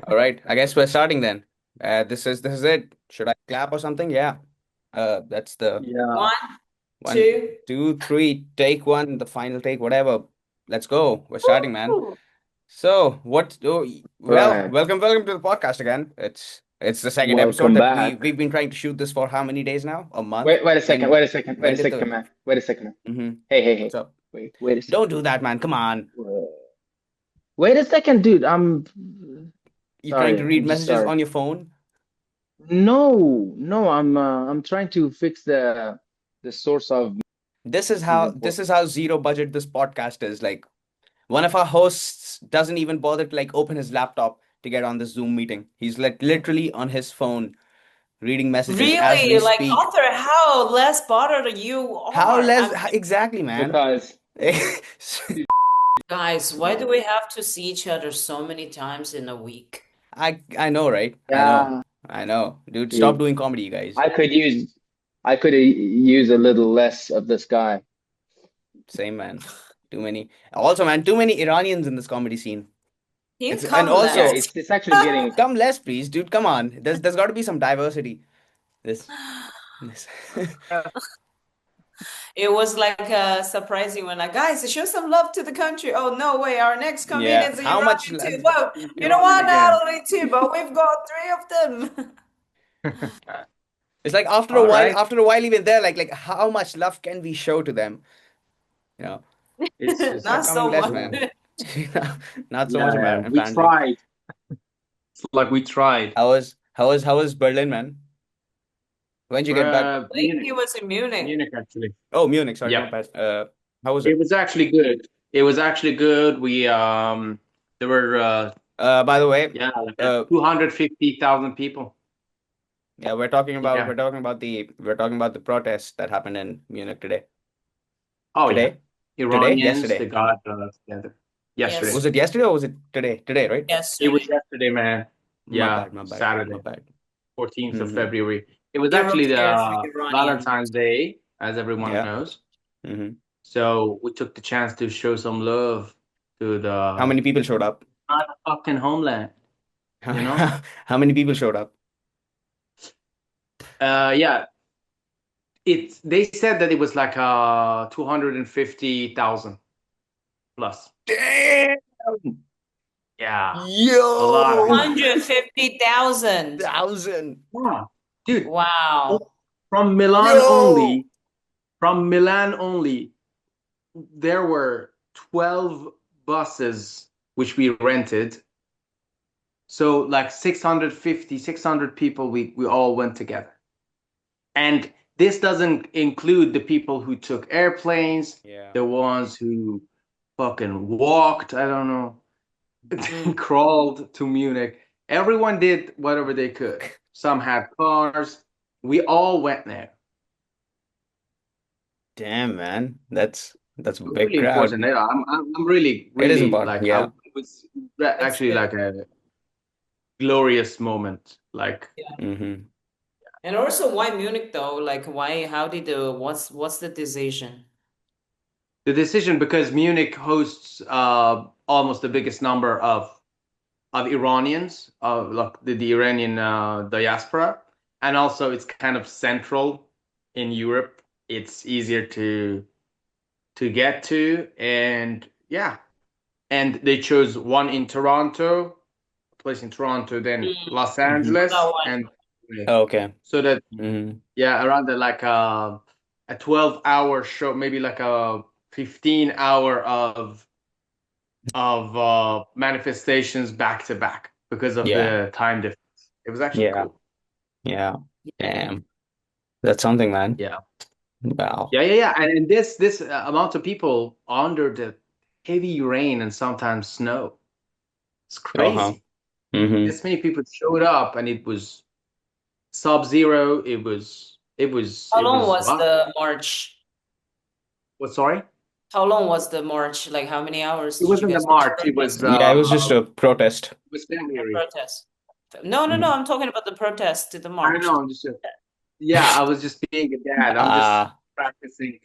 All right, I guess we're starting then. This is it. Should I clap or something? Yeah. That's the Yeah, One, one, two. two, three, take one, the final take, whatever. Let's go. We're starting, man. Woo! So what? Oh, well, right. welcome to the podcast again. It's the second episode Welcome that back. we've been trying to shoot this for how many days now? A month? Wait a second. When Wait a second. Wait a when did second, the man. Wait a second, man. hmm Hey, hey, What's hey. up? Wait a Don't second. do that, man. Come on. Wait a second, dude. I'm You're trying to sorry. read I'm just messages sorry. on your phone? No. I'm trying to fix the source of This is this is how important. zero budget this podcast is. Like one of our hosts doesn't even bother to like open his laptop to get on this Zoom meeting. He's like literally on his phone reading messages as we Really? Like, speak. Arthur, how less bothered you How are? less exactly, man? Because Guys, why do we have to see each other so many times in a week? I know, right? I know. yeah, I know. Dude, stop dude, doing comedy, you guys. I could use I could use a little less of this guy. Same man. Too many. Also, man, too many Iranians in this comedy scene. You It's and come Yeah, also less. it's actually getting come less, please, dude. Come on. There's got to be some diversity. This. It was like surprising when guys, show some love to the country. Oh, no way, our next Yeah. comedian's How much? Iranian too. Well, you know Iranian what? again. Not only two, but we've got three of them. It's like All right. after a while, even there, like how much love can we show to them? You know, It's start Not just coming so less, much. man. Not so yeah, much, yeah. We apparently. tried. It's like we tried. How was Berlin, man? When'd you get back? I think he was in Munich. Munich actually. Oh, Munich. Sorry, my Yep. bad. How was It it? was actually good. It was actually good. We there were By the way, yeah, like uh, 250,000 people. yeah, Yeah. we're talking about the protest that happened in Munich today. Oh yeah. Today, Iranians, they yesterday. got together yesterday. Yes, Was it yesterday or was it today? Today, right? It was yesterday. yesterday, man. My Yeah, bad, my bad, my Saturday, bad. 14th of Mm-hmm. February. It was Zero actually care for the Iranian. Valentine's Day, as everyone Yeah. knows. Mm-hmm. So we took the chance to show some love to How the many people showed up? fucking homeland, you know? How many people showed up? Yeah, they said that it was like 250,000 plus. Damn! Yeah, a lot of Yo! people. 150,000. 1,000. Yeah. Dude, Wow. from Milan Yo! only, from Milan only, there were 12 buses which we rented. So like 650, 600 people, we all went together. And this doesn't include the people who took airplanes, Yeah. the ones who fucking walked, I don't know, Mm. crawled to Munich. Everyone did whatever they could. Some had cars. We all went there. Damn, man. That's a big Really crowd. important. I'm really It is really important. like Yeah. it was That's actually good. like a glorious moment. Like Yeah. Mm-hmm. And also, why Munich though? Like, why? How did what's the decision? the decision because Munich hosts almost the biggest number of Iranians, of like the Iranian diaspora, and also it's kind of central in Europe. It's easier to get to, and yeah, and they chose one in Toronto, a place in Toronto, then Mm. Los Mm-hmm. That Angeles, one. and Okay. so that Mm-hmm. yeah, around the like a 12-hour show, maybe like a 15-hour of manifestations back to back because of Yeah. the time difference. It was actually Yeah. cool. Yeah. Damn. That's something, man. Yeah. Wow. Yeah. And this amount of people under the heavy rain and sometimes snow. It's Uh-huh. crazy. Mm-hmm. This many people showed up and it was sub-zero. How It long was was wow. the march? What, sorry? How long was the march? Like, how many hours It did you wasn't the guys do the march. protest? Yeah, it was just a protest. It was The February. protest. No, no, no. Mm-hmm. I'm talking about the protest to the I don't march. know. I'm just yeah. I was just being a dad. I'm just Uh, practicing.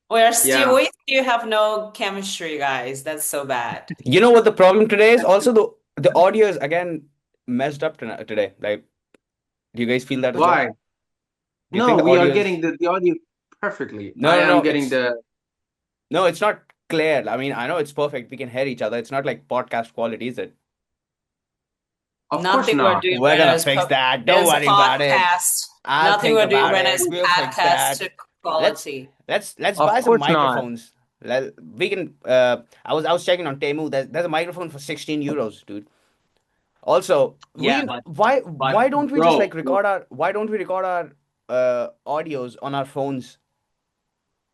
We Yeah. still have no chemistry, guys. That's so bad. you know what the problem today is? Also, the audio is again. messed up today. Like, do you guys feel that as well? Why? Do you think No, the we are audio getting is the audio perfectly. no, I no, am no. getting the. It's not clear. I mean, I know it's perfect. We can hear each other. It's not like podcast quality, is it? Of course Nothing we're not. doing We're right now gonna is fix that. Don't is worry about it. podcast. I'll Nothing think we're doing about right now it. is We'll fix podcast that. Let's quality. let's Of buy some course not. microphones. We can. I was checking on Temu. There's a microphone for 16 euros, dude. Also, we Yeah, can. Why don't we just like bro, record our? Why don't we record our audios on our phones?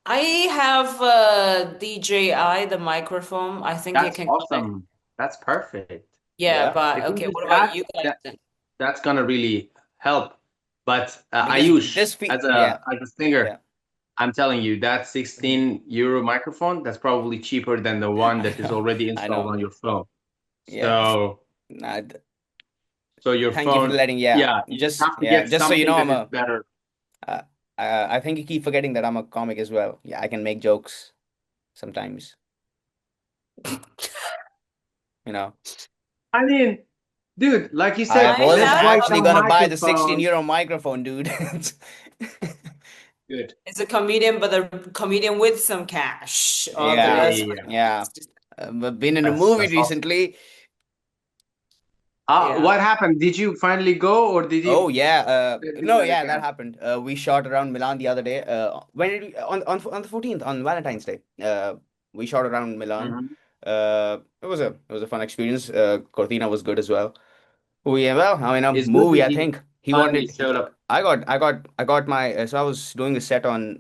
I have DJI, the microphone. I think it that's can connect. awesome. That's perfect. Yeah, Yeah. but If we okay, use what about that, you guys that then? that's gonna really help. But Because Ayush, this fee. as Yeah. a singer, Yeah. I'm telling you, that Mhm. 16 euro microphone, that's probably cheaper than the one I that is know. already I installed know. on your phone. Yeah. So, Nah, so your thank you for phone, letting. Yeah. yeah, you Just have to yeah. get Just so you something know, that is better. Uh, I think you keep forgetting that I'm a comic as well. Yeah, I can make jokes sometimes. You know. I mean, dude, like you I said, I wasn't let's have buy actually some gonna buy the 16 microphones. euro microphone, dude. Good. it's a comedian, but a comedian with some cash. Okay, Yeah, Yeah. that's yeah, fine. yeah. Yeah. I've been in a movie That's awesome. recently. Yeah. What happened? Did you finally go, or did Oh you yeah, do no, that yeah, that again? happened. We shot around Milan the other day. When did we, on the 14th on Valentine's Day. We shot around Milan. Hmm. It was a fun experience. Cortina was good as well. Oh yeah, well, I mean, a It's good movie. that I he think he finally wanted. showed up. I got my. So I was doing a set on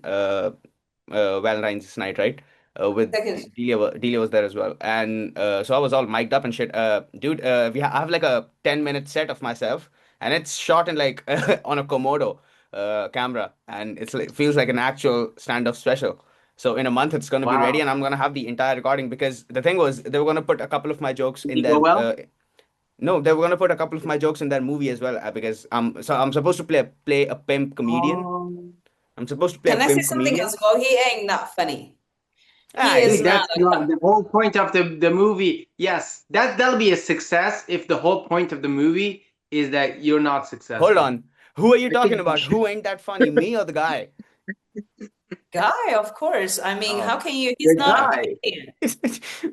Valentine's night, right? With Second. Delia was there as well, and so I was all mic'd up and shit. Dude, I have like a 10-minute set of myself, and it's shot in like on a Komodo camera, and it's like feels like an actual stand-up special. So in a month it's gonna be ready, Wow. and I'm gonna have the entire recording because the thing was they were gonna put a couple of my jokes Did in he go their well? no, they were gonna put a couple of my jokes in their movie as well because I'm supposed to play a pimp comedian. Um, I'm supposed to play a Can I say pimp something comedian. else? Well, he ain't not funny. Ah, He is dude, not that's a not the whole point of the movie. Yes, that'll be a success if the whole point of the movie is that you're not hold successful. on. Who are you I talking think you about? should. Who ain't that funny? Me or the guy? guy, of course. I mean, Oh, how can you? He's the not a guy. comedian.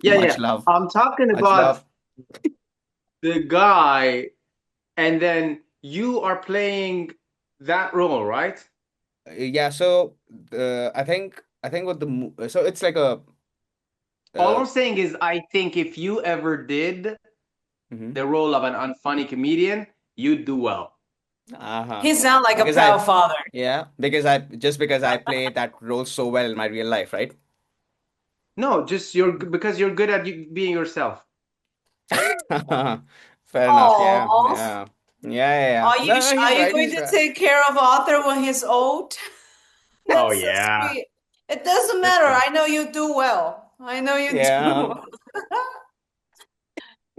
Yeah, Much yeah. love. I'm talking Much about love. the guy, and then you are playing that role, right? Yeah, so I think what so it's like a All uh I'm saying is, I think if you ever did mhm. the role of an unfunny comedian, you'd do well. Uh-huh. He sound like a Because proud I father. yeah, because I play that role so well in my real life, right? No, just because you're good at being yourself. Fair enough. Yeah. Oh, Yeah. Yeah, yeah, yeah. are No, no, are he's you right. going He's to right. take care of Arthur when he's old? Oh That's so yeah, sweet. It doesn't that's matter. fine. I know you do well. I know you do Yeah. well.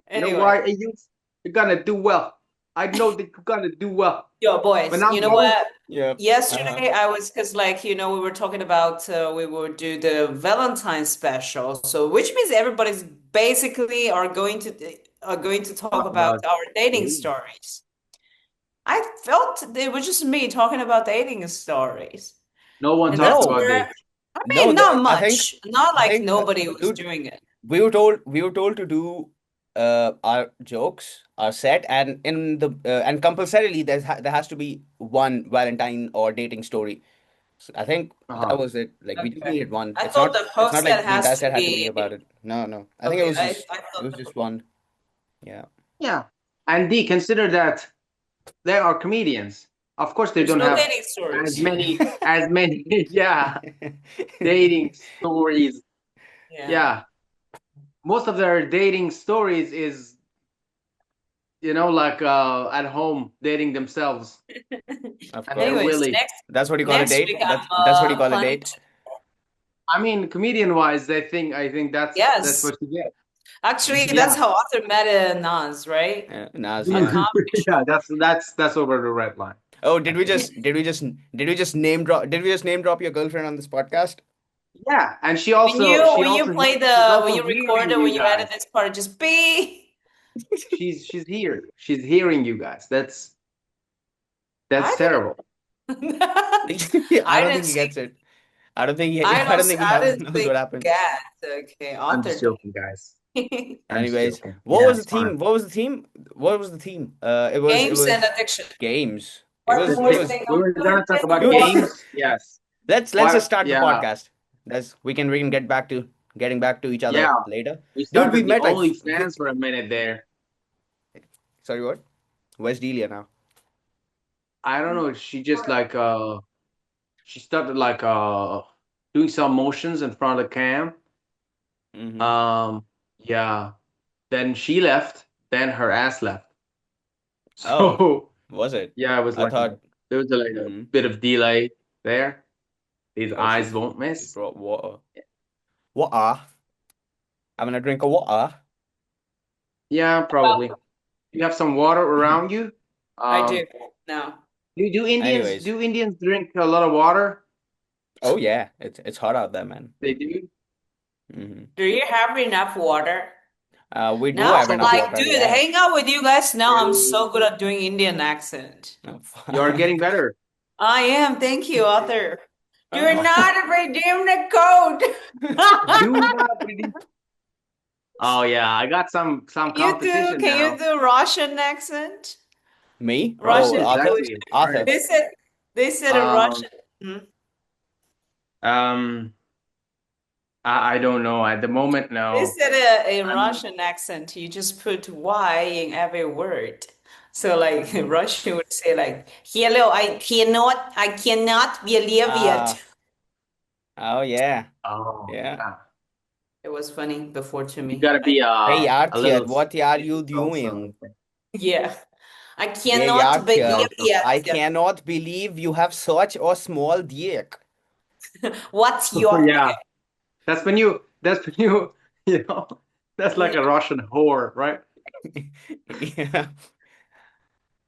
You know Anyway, why? You're gonna do well. I know that you're gonna do well. yo, When boys, you I'm know old, what? Yeah. Uh-huh. Yesterday I was because we were talking about we will do the Valentine special. So which means everybody's basically are going to talk talk about about our dating dating. stories. I felt it was just me talking about dating stories. No one And talks that's No. about where dating. I No, mean not I think much. Not I like think nobody was dude, doing it. we were told to do our jokes, our set, and in the and compulsorily there has to be one Valentine or dating story. So I think that Uh-huh. was it. Like we just Okay. needed one. I It's thought not the it's not host set like the has entire to set had to be be about it. No, no. I think it okay. was just I it thought was just one. Yeah. Yeah. And D, consider that they are comedians. Of course, they there's don't no have dating as stories. many, yeah, dating stories. Yeah. Yeah. Most of their dating stories is, like at home dating themselves Of and their Anyways, course. Willie. That's what you call a next date. week That's what you call a date. hunt. I mean, comedian wise, I think that's Yes. what you get. Actually, Yeah. that's how Arthur met Nas, right? Nas, On a yeah. comedy Yeah, show. that's over the red line, Oh, I think. did we just name drop your girlfriend on this podcast? Yeah, and When you she's play also when you hearing record it, you when you edit guys. this part, just be. She's here. She's hearing you guys. That's I terrible. didn't. I I don't didn't think he see. gets it. I don't think he. I I don't. don't think he I have didn't knows see what happened. cat. Okay, I'm author just did. joking, guys. Games I'm just Anyways, joking. what Yeah, was the it's fine. theme? What was the theme? What was the theme? It and was addiction. games. One It more The, was thing we I'm were gonna gonna talk get about dude. water. games. Yes. Let's just What? start the Yeah. podcast. We can get back to getting back to each other Yeah. later. We Dude, we started the met like OnlyFans for a minute there. sorry, what? Where's Delia now? I don't know. She just like she started like doing some motions in front of the cam. Mm-hmm. Um yeah. Then she left, then her ass left. Oh, So was it? yeah, it was I like thought. there was like a Mm-hmm. bit of delay there. These Oh, eyes won't she miss. brought water. Water. I'm gonna drink a water. Yeah, probably. You have some water around you. I do Um, now. Anyways, do Indians drink a lot of water? oh yeah, it's hot out there, man. They do. Mm-hmm. Do you have enough water? We do Now, have Some enough like, water. dude, Yeah. hang out with you guys now. I'm so you good at doing Indian accent. Oh, you're getting better. I am. Thank you, author. Do oh. not redeem the code. Do not redeem. Oh yeah, I got some competition Can you now. do Russian accent? Me? Oh, Russian Oh, English. exactly. Right. Arthur. They said a Um, Russian. Hmm. um, I don't know at the moment. They No, said a I'm. Russian accent. You just put Y in every word. So like Mm-hmm. Russian would say like, "Hello, I cannot believe it." Ah, oh yeah, Oh yeah. yeah, It was funny before to you me. gotta be Hey a Arthur, little what are you specific also. doing? Yeah. I Hey cannot Arthur, believe I it. cannot believe you have such a small dick. What's Oh your yeah, that's when you you know that's like okay? a Russian whore, right? Yeah.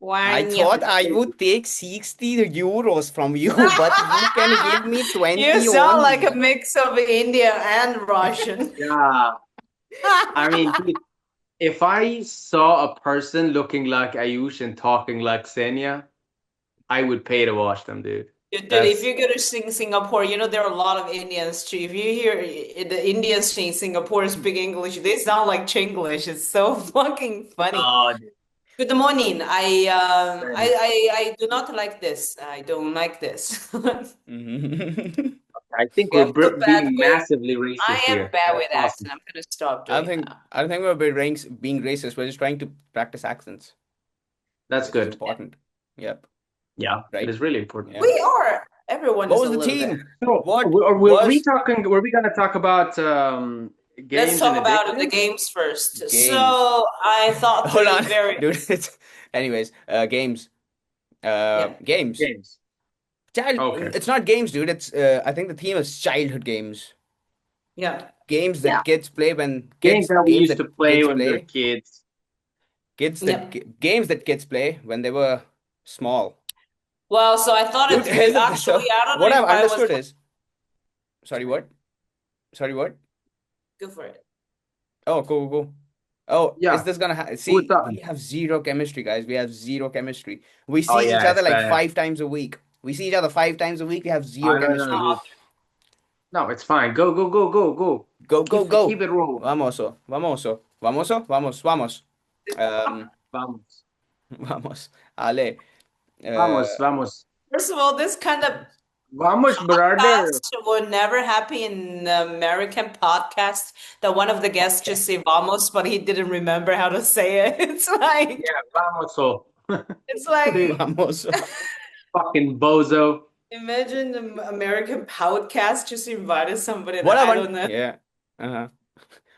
I Why? thought I would take 60 euros from you, but you can give me You 20 sound like a only. mix of Indian and Russian. Yeah, I mean, dude, if I saw a person looking like Ayush and talking like Xenia, I would pay to watch them, dude. Dude, if That's you go to Singapore, there are a lot of Indians too. If you hear the Indians in Singapore speak English, they sound like Chinglish. It's so fucking funny. oh, dude, Good morning. same. I do not like this. I don't like this. Mhm. I think Yeah, we're I'm too bad being with. massively I racist am here. bad That's with awesome. accent. I'm gonna stop doing that. I don't think we're being racist. We're just trying to practice accents, That's which is good. important. Yep. Yeah, it Right? is really important. Yeah. We are. Everyone What is was a the little bit. team? So, What were we was talking? Were we gonna talk about Let's games and talk about the addiction? games first. games? So I thought Hold through on, very, dude. Anyways, games. yeah, Games. Games. Child. Okay. It's not games, dude. It's I think the theme is childhood games. yeah. Games Yeah. that kids play when Games that we games used that to play kids when we were play kids. Yep. games that kids play when they were small. Well, so I thought it Dude, through. Actually, so I don't what know I've if I was. understood is, sorry, what? Sorry, what? Go for it. Oh, cool, cool. Oh, is Yeah. this gonna ha Who was see? We talking? have zero chemistry, guys. We have zero chemistry. We Oh see each yeah, other it's like bad. 5 times a week. We see each other 5 times a week. We have zero I don't know, chemistry. dude. Oh, No, it's fine. Go, go, go, go, go. Go, go, Keep go. it rolling. Vamoso, vamoso, vamoso, vamos, vamos. Um, Vamos. vamos. Ale. Vamos, Uh, vamos. first of all, this kind of Vamos, brother. podcast would never happen in American podcast that one of the guests okay. just say vamos, but he didn't remember how to say it. Yeah, vamos. So. It's like Vamoso. Fucking bozo. imagine the American podcast just invited somebody What that I I want, don't know. yeah. Uh-huh.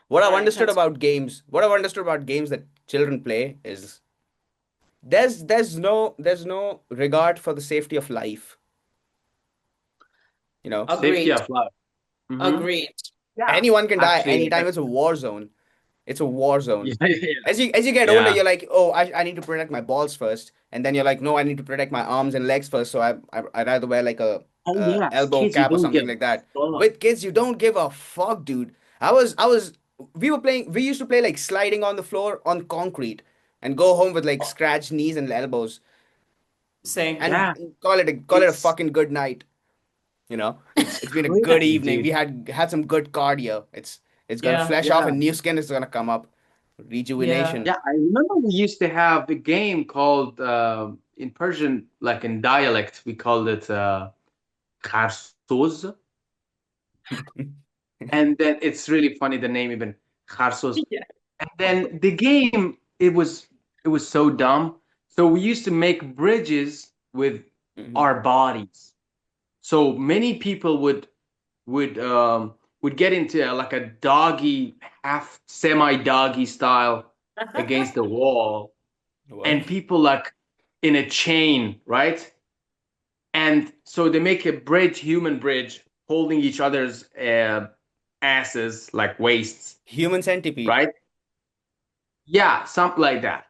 What All I've right, understood continue. about games, that children play is there's no regard for the safety of life, you know. Safety Agreed. of life. Mm-hmm. Agreed. Yeah. Anyone can die Actually, anytime. It's a war zone. It's a war yeah, zone. yeah, yeah. As you get older, Yeah. you're like, oh, I need to protect my balls first, and then you're like, no, I need to protect my arms and legs first. So I'd rather wear like Oh a yes, elbow kids, you cap or don't something give like a that. fuck. With kids, you don't give a fuck, dude. I was we used to play like sliding on the floor on concrete and go home with like scratched knees and elbows Same. and Yeah, call it a it's fucking good night. It's been a good crazy, evening. We dude. had some good cardio. It's gonna Yeah. flesh off Yeah, and new skin is gonna come up. Yeah. Rejuvenation. yeah. I remember we used to have a game called in Persian, like in dialect, we called it kharsoz. And then it's really funny the name even kharsoz. Yeah. And then the game, it was so dumb. So we used to make bridges with Mhm. our bodies. So many people would would get into like a doggy, half semi-doggy style against the wall, What? and people like in a chain, right? And so they make a bridge, human bridge, holding each other's asses like waists, Human centipede. right? Yeah, something like that.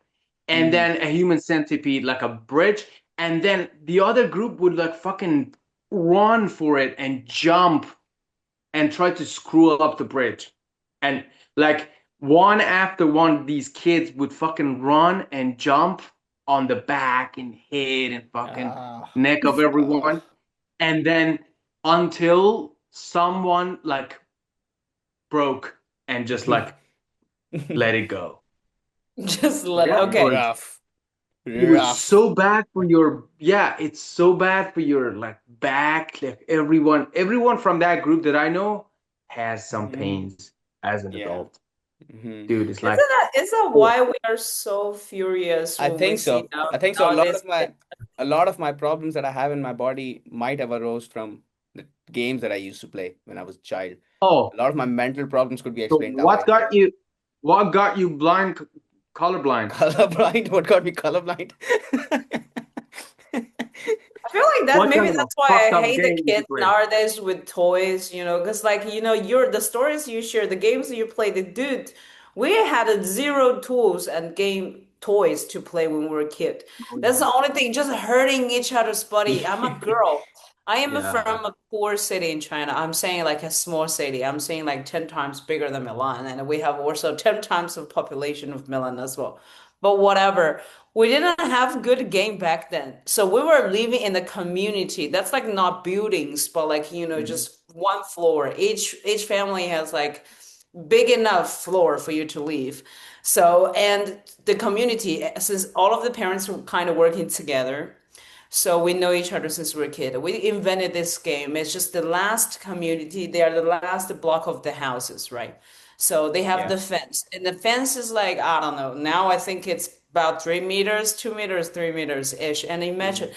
And Mm. then a human centipede, like a bridge. And then the other group would like fucking run for it and jump and try to screw up the bridge. And like one after one, these kids would fucking run and jump on the back and head and fucking Ah, neck of everyone. ah. And then until someone like broke and just like let it go. Just let it. That Okay. was Rough. it was Rough. so bad for your yeah, it's so bad for your like back. Like everyone from that group that I know has some Hmm. pains as an Yeah. adult. Hmm. Dude, it's like Isn't that oh, why we are so furious I when we think see so. I think so. nowadays kids? A lot of my problems that I have in my body might have arose from the games that I used to play when I was a child. oh, A lot of my mental problems could be so explained that way. what got you blind colorblind? Colorblind? What got me colorblind? I feel like that What maybe kind of that's why fucked I up hate the game did you kids play? nowadays with toys, because like you're the stories you share, the games you play, the dude, we had zero tools and game toys to play when we were a kid. Oh That's yeah. the only thing, just hurting each other's body. I'm a girl. I am Yeah. from a poor city in China. I'm saying like a small city. I'm saying like 10 times bigger than Milan, and we have also 10 times the population of Milan as well. But whatever. We didn't have good game back then. So we were living in the community. That's like not buildings, but like, Mhm. just one floor. Each family has like big enough floor for you to live. So, and the community, since all of the parents were kind of working together, so we know each other since we were a kid. We invented this game. It's just the last community. They are the last block of the houses, right? So they have Yeah. the fence, and the fence is like, I don't know. Now I think it's about 3 meters, 2 meters, 3 meters ish. And imagine Mhm.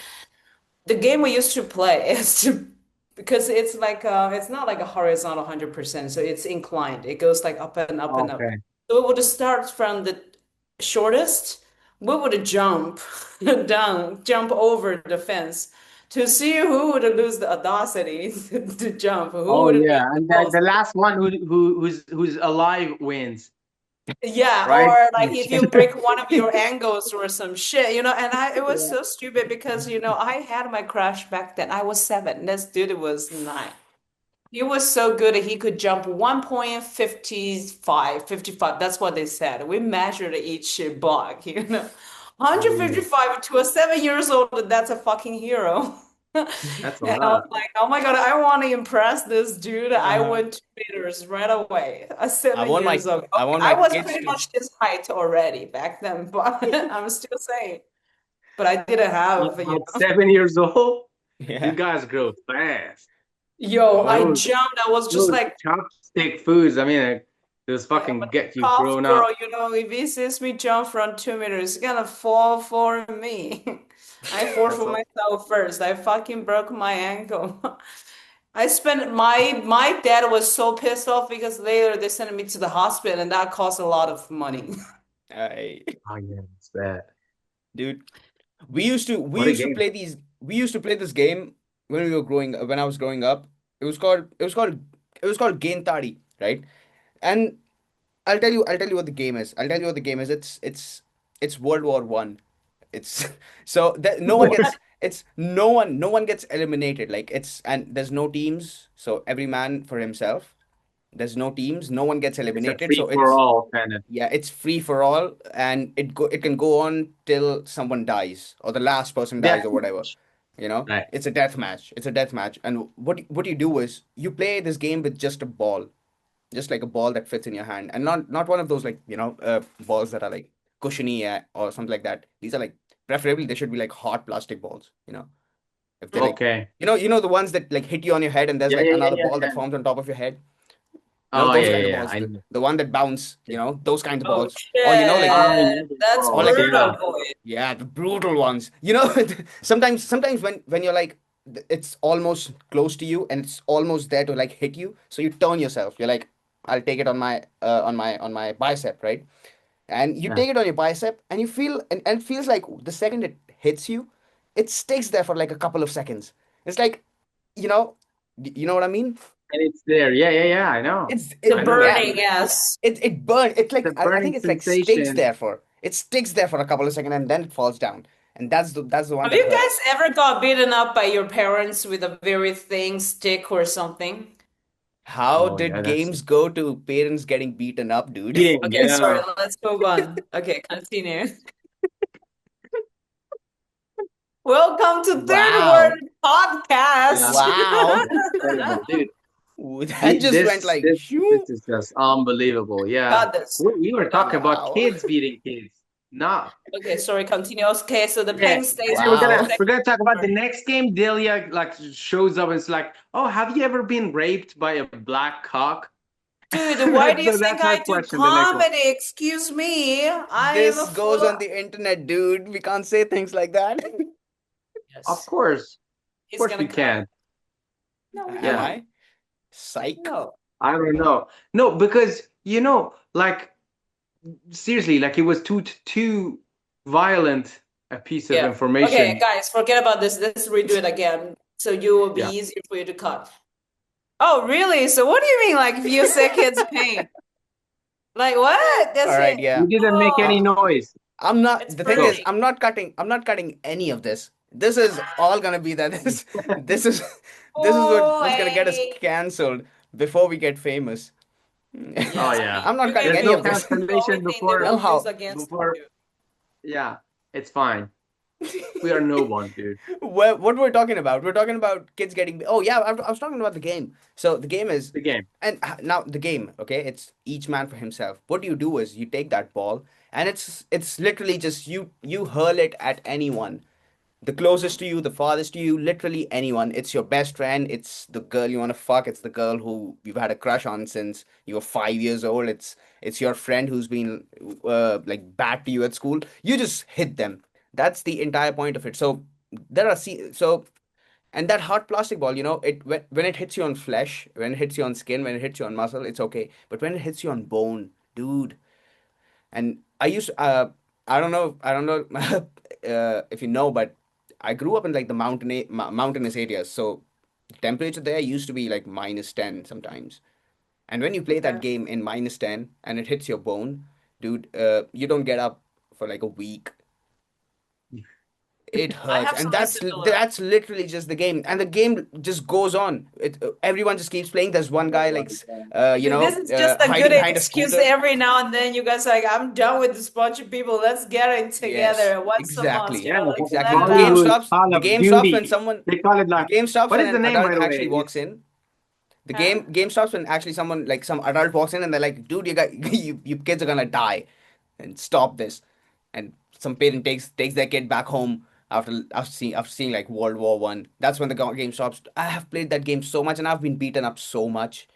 the game we used to play is to because it's like it's not like a horizontal 100%, so it's inclined. It goes like up and up and up. Okay. So we would start from the shortest. We would jump down, jump over the fence to see who would lose the audacity to jump, who Oh would lose yeah, the and the most. last one who's alive wins, Yeah, right? or like if you break one of your ankles or some shit, and it was Yeah. so stupid because I had my crush back then. I was 7. This dude was 9. He was so good he could jump 1.55, 55. That's what they said. We measured each block, 155 to a 7 years old, that's a fucking hero. That's a And I was lot. like, oh my God, I want to impress this dude. I Uh-huh. went 2 meters right away. 7 years old. I Okay, want I my was kids pretty to. much his height already back then, but I'm still saying. But I didn't Yeah, have, at 7 years old, you Yeah. guys grow fast. yo, I Those jumped. I was just those like, chopstick foods. I mean, those I am a fucking get you tough grown girl, up. if he sees me jump from 2 meters, he's gonna fall for me. I fall That's for all. myself first. I fucking broke my ankle. I spent my dad was so pissed off because later they sent me to the hospital and that cost a lot of money. I, Oh yeah, it's bad. dude, we What a used to game. play this game when I was growing up. It was called Gentari, right? And I'll tell you what the game is. I'll tell you what the game is. It's World War One. It's so that no one gets eliminated. Like it's and there's no teams, so every man for himself. There's no teams. No one gets It's a eliminated. free So for it's all kind of. yeah, it's free for all, and it can go on till someone dies or the last person dies Death or whatever. match. You know, Right. it's a death match. It's a death match, and what you do is you play this game with just a ball, just like a ball that fits in your hand, and not one of those like balls that are like cushiony or something like that. These are like preferably they should be like hot plastic balls. If they're like Okay. the ones that like hit you on your head, and there's Yeah, like yeah, yeah, another yeah, ball that yeah. forms on top of your head. Oh, Those yeah, kind yeah, of yeah. balls, I the, know. the one that bounce, Yeah. those kind of Oh balls. Or like I know shit. the That's or balls. like Yeah. brutal, boy. yeah, the brutal ones. Sometimes when you're like it's almost close to you and it's almost there to like hit you, so you turn yourself. You're like, I'll take it on my bicep, right? And you Yeah. take it on your bicep and you feel and it feels like the second it hits you, it sticks there for like a couple of seconds. It's like, you know, you know what I mean? And it's there. Yeah, yeah, yeah. I know. The I know that Yeah, burning, feeling. yes. it burn. It's The like I burning think it's like sticks sensation. there for it sticks there for a couple of seconds and then it falls down. And that's the one Have that you hurts. guys ever got beaten up by your parents with a very thin stick or something? How Oh, yeah, did that's games go to parents getting beaten up, dude? cheating. Okay, sorry, Yeah. let's move on. Okay, continue. Welcome to Third Wow. Word Podcast. Yeah. Wow. That's terrible, dude. Ooh, that just went This like this this shoo. is just unbelievable. Yeah. Got this. We were talking about Wow. kids beating kids. Not Okay, sorry, continue. Okay, so the okay. pain stays Okay, for two Wow. we're gonna talk about the seconds. next game. Delia like shows up and it's like, oh, have you ever been raped by a black cock? Dude, why do you think That's her I do question. The next one. comedy? Excuse me. I am a This goes full. on the internet, dude. We can't say things like that. Of Yes, course, of he's course gonna we cut. can. No, we Am Yeah. can't. I? Psych. No. I don't know. No, because like seriously, like it was too violent a piece of Yeah. Okay, information. guys, forget about this. Let's redo it again. So you will be Yeah. easier for you to cut. Oh, really? So what do you mean, like few seconds pain? Like what? All That's right, it. yeah. You didn't make any Oh, noise. I'm not. it's The thing is, Go. burning. I'm not cutting any of this. This is all gonna be that. This is this is Oh, what's gonna get us hey. cancelled before we get famous. Oh Yes, yeah. I'm not you're gonna cutting There's any be no of this. the only cancellation thing they before No will use how. against before. you. Yeah, it's fine. We are no one, dude. What we're talking about? We're talking about kids getting. Oh yeah, I was talking about the game. So the game is, The game. and now the game. Okay, it's each man for himself. What you do is you take that ball, and it's literally just you hurl it at anyone. The closest to you, the farthest to you, literally anyone. It's your best friend. It's the girl you want to fuck. It's the girl who you've had a crush on since you were 5 years old. It's your friend who's been like bad to you at school. You just hit them. That's the entire point of it. So there are and that hard plastic ball, when it hits you on flesh, when it hits you on skin, when it hits you on muscle, it's okay. But when it hits you on bone, dude, and I don't know if you know, but I grew up in like the mountainous areas, so the temperature there used to be like -10 sometimes. And when you play that Okay. game in -10 and it hits your bone, dude, you don't get up for like a week. It I hurts, have and something that's similar. that's literally just the game, and the game just goes on. Everyone just keeps playing. There's one guy like Dude, this is just a good hiding behind a excuse scooter. every now and then. You guys are like, I'm done with this bunch of people. Let's get it Yes, together once a month. exactly. You Yeah, know, let's Exactly. let The it game out. Hollywood stops. Call The of game stops when Duty. someone. They call it The like. game stops What when is the an name, by adult the actually way? walks in. The Huh? game stops when actually someone like some adult walks in and they're like, "Dude, you got you kids are gonna die, and stop this." And some parent takes their kid back home after seeing like World War I. That's when the game stops. I have played that game so much and I've been beaten up so much.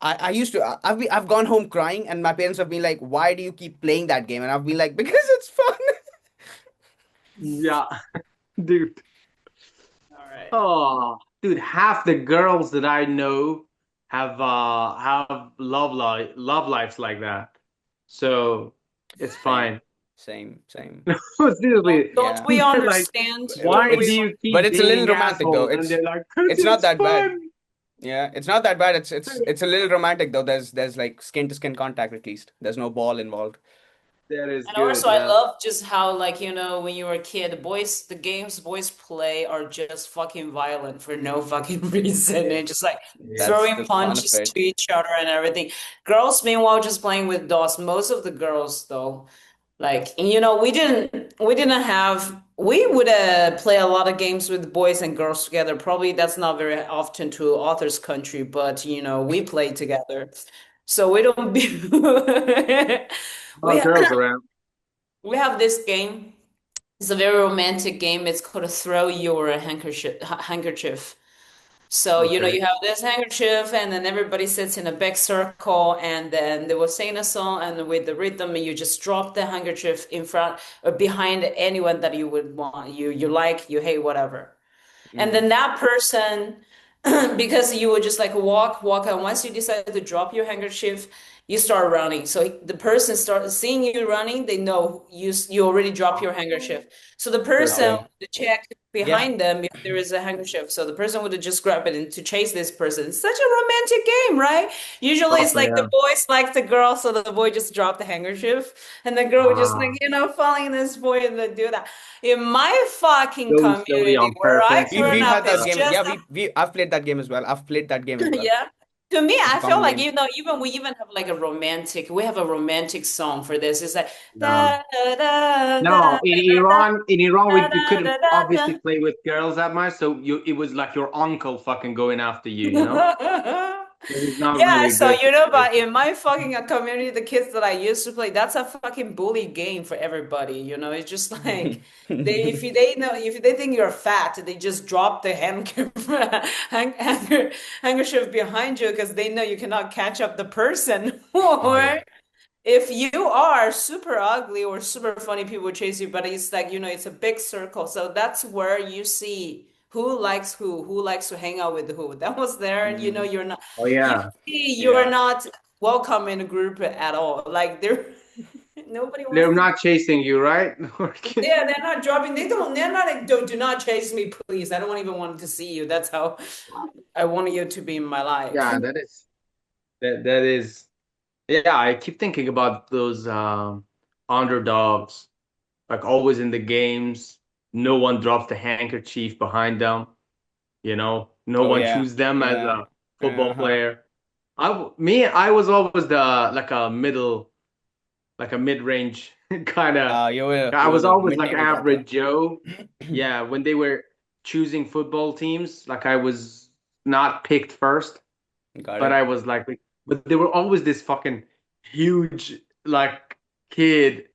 I used to I've gone home crying and my parents have been like, "Why do you keep playing that game?" And I've been like, "Because it's fun." Yeah, dude. All right. Oh, dude, half the girls that I know have love lives like that. So it's Same, fine. same. Don't, Seriously, don't Yeah. we they're like, understand? why Don't we? do It's you but keep it's a little being romantic though. assholes? And It's they're like, 'cause it's not it's that bad. fun. Yeah, it's not that bad. It's a little romantic though. There's like skin to skin contact at least. There's no ball involved. That is And also, good. I love just how, like, when you were a kid, the games boys play are just fucking violent for no fucking reason. And just like Yeah. That's throwing the fun of punches it. to each other and everything. Girls, meanwhile, just playing with dolls. Most of the girls, though, like, we would play a lot of games with boys and girls together. Probably that's not very often to author's country, but, we play together. So we don't be, Oh, we, girls around. we have this game. It's a very romantic game. It's called Throw Your Handkerchief. So, Okay. you have this handkerchief, and then everybody sits in a big circle, and then they will sing a song, and with the rhythm, you just drop the handkerchief in front or behind anyone that you would want, you like, you hate, whatever. And Mm. then that person, because you would just like walk, and once you decide to drop your handkerchief, you start running. So the person starts seeing you running, they know you already dropped your handkerchief. So the person Okay. would check Yeah. behind them if there is a handkerchief. So the person would just grab it and to chase this person. It's such a romantic game, right? Usually Oh, it's like the yeah. boys like the girl, so the boy just dropped the handkerchief, and the girl would just like, Ah, following this boy and then do that. In my fucking slowly community on where I purpose. grew We've up, had that it's game. just Yeah, I've played that game as well. I've played that game as well. yeah. To me, It's a I feel common like game. even we even have like we have a romantic song for this. It's like No. da da da da No, in Iran, da you da couldn't da da obviously da. play with girls that much, so it was like your uncle fucking going after you. Da. It was not Yeah, really a so good but situation. in my fucking community, the kids that I used to play, that's a fucking bully game for everybody. It's just like they know if they think you're fat, they just drop the handkerchief behind you because they know you cannot catch up the person. Oh yeah. Or if you are super ugly or super funny, people will chase you, but it's like, it's a big circle. So that's where you see who likes to hang out with who. That was there, and Mm. Oh you yeah. see you're Yeah. not welcome in a group at all. Like there, nobody wants They're to. not chasing you, right? Yeah, they're not dropping. They're not like, do not chase me, please. I don't even want to see you. That's how I want you to be in my life. Yeah, that is. Yeah, I keep thinking about those underdogs, like always in the games. No one drops the handkerchief behind them. No Oh one yeah. choose them as Yeah. a football Uh-huh. player. I was always the like a mid-range kind of. I You were was the always like mid-table character. average Joe. Yeah, when they were choosing football teams, like I was not picked first, Got but it. I was like, but there were always this fucking huge like kid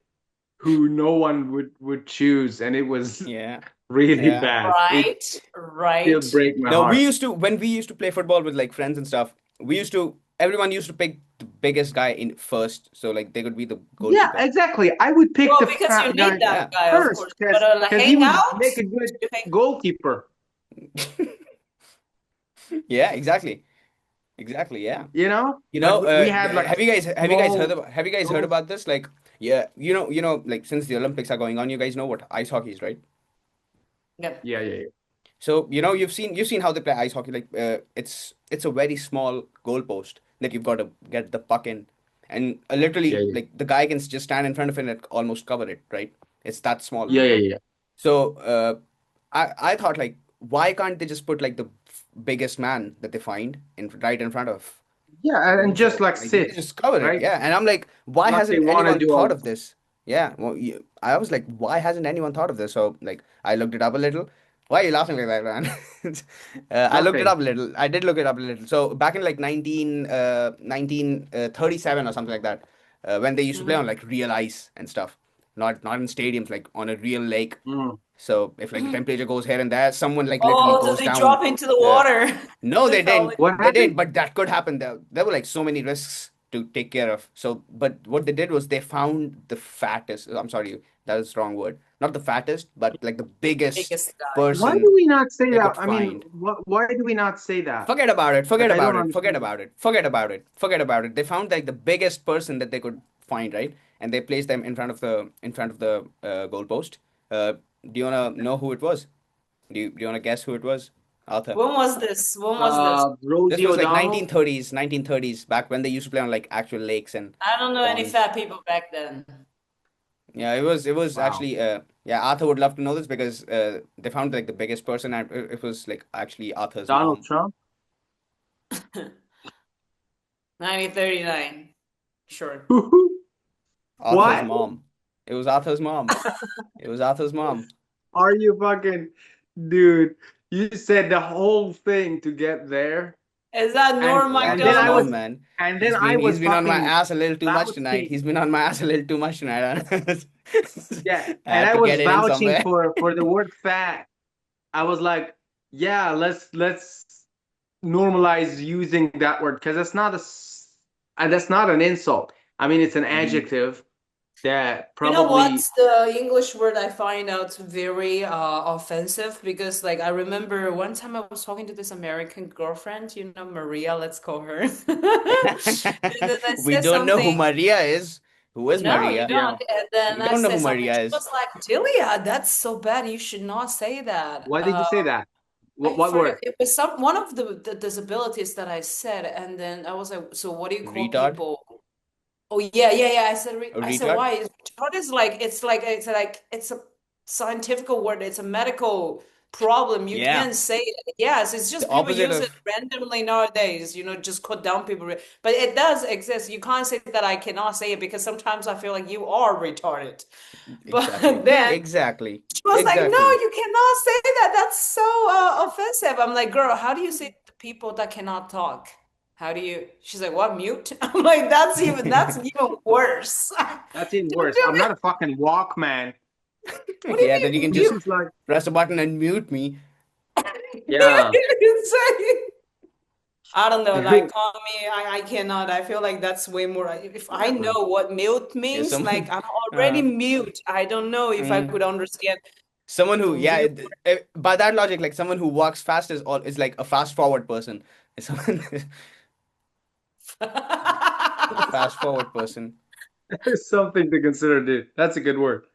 who no one would choose, and it was Yeah. really Yeah. bad. It Right, still right. break my No, heart. when we used to play football with like friends and stuff, everyone used to pick the biggest guy in first, so like they could be the Yeah, goalkeeper. exactly. I would pick Well, the because you fat need guy that Yeah. guy, of first course. But because like he hang would out, make a good you hang. goalkeeper. Yeah, exactly. Exactly, yeah. Like we had like small Have you guys heard goals. about this? Like, yeah, like since the Olympics are going on, you guys know what ice hockey is, right? Yep. Yeah, yeah, yeah, So, you've seen how they play ice hockey. Like, it's a very small goalpost that you've got to get the puck in, and yeah, literally yeah, like the guy can just stand in front of it and almost cover it, right? It's that small. yeah, yeah, Mm. yeah. So, I thought like, why can't they just put like the biggest man that they find right in front of Yeah, the and goal? just So like like they can sit, just cover it, right? yeah. And I'm like, why Like they hasn't want to anyone do all thought the of this? Yeah, well, I was like, why hasn't anyone thought of this? So like, I looked it up a little. Why are you laughing like that, man? I looked it nothing. up a little. I did look it up a little. So back in like 1937 or something like that, when they used to play on Mhm. like real ice and stuff, not in stadiums, like on a real lake. Mm. So if like the temperature goes here and there, someone like literally Oh, so goes they down. drop into the Uh, water. no, They they fell didn't. in. What They happened? did, but that could happen. There were like so many risks to take care of. So, but what they did was they found the fattest. I'm sorry, that is the wrong word. Not the fattest, but like the biggest Biggest guy. Why person do we not say they that? could I mean, find. why do we not say that? Forget about it. Forget Like I about don't it. Forget understand. about it. Forget about it. Forget about it. They found like the biggest person that they could find, right? And they placed them in front of the goalpost. Uh, do you wanna know who it was? Do you wanna guess who it was? Arthur. When was this? When was this? This Rosie was like O'Donnell. 1930s back when they used to play on like actual lakes and I don't know any ponds. fat people back then. Yeah, it was Wow. actually yeah, Arthur would love to know this because they found like the biggest person, and it was like actually Arthur's Donald mom. Trump? 1939. Sure. Arthur's What? mom. It was Arthur's mom. It was Arthur's mom. Are you fucking dude? You said the whole thing to get there, Is that and Norm It was and then Arthur's I was mom, Macdonald? man. and then He's I been he's was been on my fucking ass a little too much tonight. vouching. He's been on my ass a little too much tonight. Yeah, I and had I to was get it in vouching somewhere. for the word fat. I was like, yeah, let's normalize using that word because that's not an insult. I mean, it's an Mhm. adjective that You know probably what's the English word I find out very offensive? Because like I remember one time I was talking to this American girlfriend, you know, Maria, let's call her. And then I We said don't know who something. Maria is. Who is No, you Maria? yeah. don't. And then We I don't know said who something. Maria She is. was like, Delia, that's so bad. You should not say that. Why did you say that? I What forgot word? it was one of the disabilities that I said, and then I was like, so what do you call Retard? people? Oh yeah, yeah, yeah. A I said retard? why? Retard is like it's a scientific word. It's a medical problem. You Yeah. can't say it. Yes, it's The just people opposite use it of randomly nowadays. You know, just cut down people. But it does exist. You can't say that I cannot say it because sometimes I feel like you are retarded. But exactly. then Exactly. she was like, "No, Exactly. you cannot say that. That's so offensive." I'm like, "Girl, how do you say to people that cannot talk? How do you?" She's like, "What, mute?" I'm like, that's even worse." That's even Don't worse. you I'm not a fucking Walkman. what do Yeah, then you you can mean This just is like, press a button and mute me. yeah. mute? I don't know, like Dude, call me, I cannot. I feel like that's way more. If I yeah. know what mute Yeah, means, like someone I'm already uh mute. I don't know if I mm, could understand someone the who yeah, real by that logic, like someone who walks fast is like a fast forward person. Someone a word. fast forward person. There's something to consider, dude. That's a good word.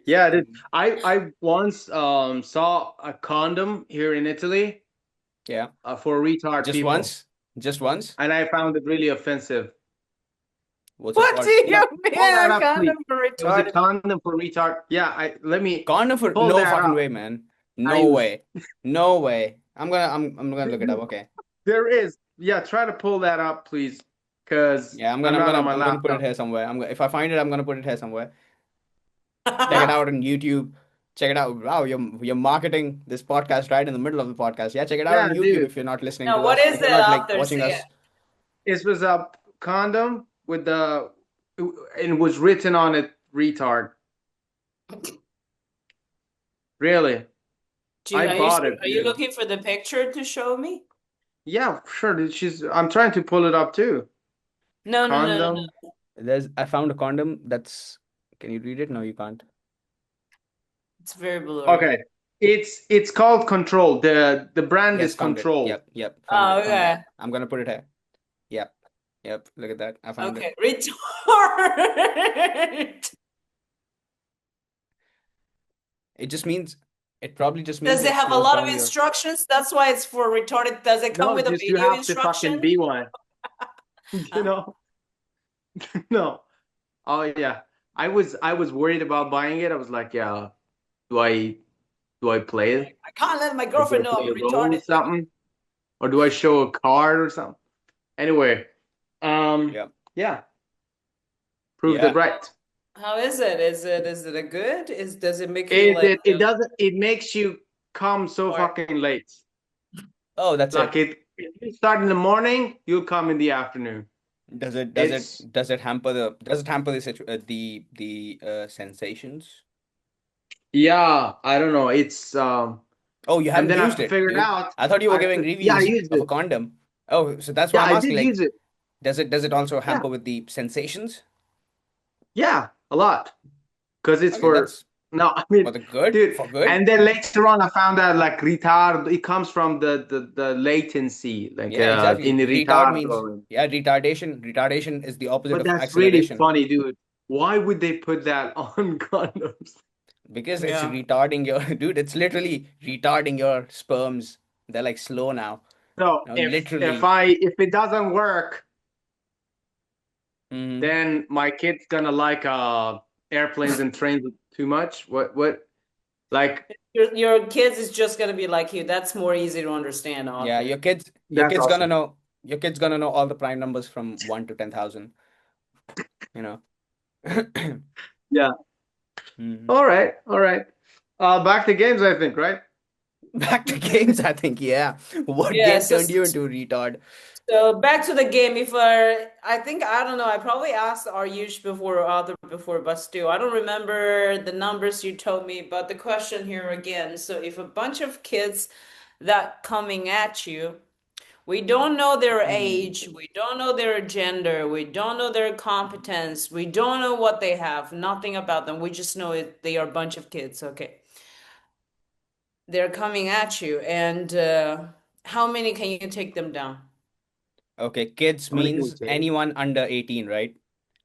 Yeah, dude. Mm, I once saw a condom here in Italy yeah. for retard Just people, once? Just once? and I found it really offensive. What's it What do called? Yeah, you pull mean that a up, please. condom for It was a retarded? condom for retard. Yeah, I let me Condom for pull no that fucking up. way, man. I No way. No way. I'm gonna look it up, okay. there is. Yeah, try to pull that up, please, because Yeah, I'm I'm gonna I'm not on gonna my I'm gonna put it laptop. here somewhere. If I find it, I'm gonna put it here somewhere. Check it out on YouTube. Check it out. Wow, you're marketing this podcast right in the middle of the podcast. Yeah, check it out Yeah, on YouTube dude. if you're not listening No, to what us. is If you're it not like after? watching Say it. us. It was a condom with the and it was written on it retard. Really. I Are you bought sure? it, Are you dude. looking for the picture to show me? Yeah, sure. Dude. I'm trying to pull it up too. No, no, no, no, Condom. no. I found a condom that's can you read it? No, you can't. It's very blurry. Okay. It's called Control. The brand is Yes, found it. Control. Yep, yep, found Oh, it, found it. okay. I'm gonna put it here. Yep, yep. Look at that. I found it. Okay. Retard. It just means it probably just means Does it it have a slows lot of down your instructions? That's why it's for retarded. Does it come No, with a just you video have to fucking instruction? be one. You Huh? know? No. Oh yeah. I was worried about buying it. I was like, yeah, do I do I play it? I can't let my Or do I girlfriend know play I'm a role or retarded. something? Or do I show a card or something? Anyway, um, yeah. yeah, proved it Yeah. right. How is it? Is it a good? Does it make you It like it, it doesn't. It makes you come so or fucking late. Oh, that's Like it. it. If you start in the morning, you'll come in the afternoon. Does it does it It's does it hamper the sensations? yeah. I don't know. It's Oh, you and haven't then I used it, figured dude. out. I thought you were I giving yeah, I reviews used of a it. condom. Oh, so that's why Yeah, I'm I asking. did use Like, it. does it also Yeah, hamper with the sensations? yeah, a lot. Because it's Okay, for that's no, I for mean, the good. dude. For good. And then later on, I found out like retard. It comes from the latency, like Yeah, in exactly. Retard means retardo. yeah, retardation. Retardation is the opposite But of that's really acceleration funny, dude. Why would they put that on condoms? because it's yeah. retarding your dude. It's literally retarding your sperms. They're like slow now. So No, if literally. it doesn't work, Hmm. then my kid's gonna like airplanes and trains too much? What like Your kids is just gonna be like you. That's more easy to understand, Yeah, author. your that's kid's gonna awesome. know your kid's gonna know all the prime numbers from 1 to 10,000, you know. Yeah. Mhm. All right. All right. Back to games, I think, right? Back to games, I think, yeah. What Yeah, game so turned you into a retard? so back to the game. If I think I don't know. I probably asked Aryush before or other before, but still, I don't remember the numbers you told me. But the question here again. So if a bunch of kids that coming at you, we don't know their Mhm. age, we don't know their gender, we don't know their competence, we don't know what they have, nothing about them. We just know they are a bunch of kids. Okay, they're coming at you, and how many can you take them down? Okay, kids How many can we means take? anyone under 18, right?